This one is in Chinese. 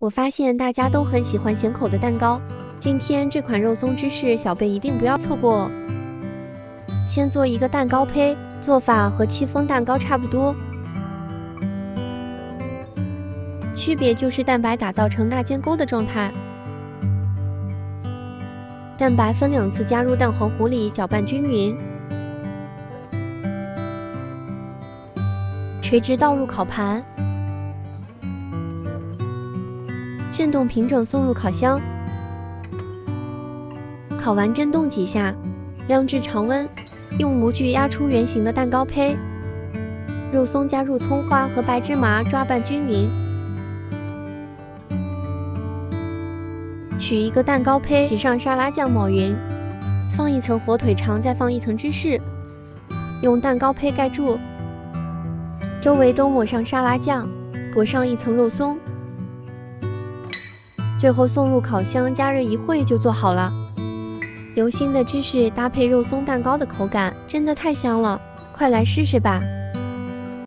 我发现大家都很喜欢咸口的蛋糕，今天这款肉松芝士小贝一定不要错过哦。先做一个蛋糕胚，做法和戚风蛋糕差不多，区别就是蛋白打造成钠键勾的状态。蛋白分2次加入蛋黄糊里，搅拌均匀，垂直倒入烤盘。 震动平整送入烤箱，烤完震动几下，晾至常温，用模具压出圆形的蛋糕胚。肉松加入葱花和白芝麻抓拌均匀，取一个蛋糕胚挤上沙拉酱抹匀，放一层火腿肠，再放一层芝士，用蛋糕胚盖住，周围都抹上沙拉酱，裹上一层肉松。 最后送入烤箱加热一会就做好了。流心的芝士搭配肉松蛋糕的口感真的太香了，快来试试吧！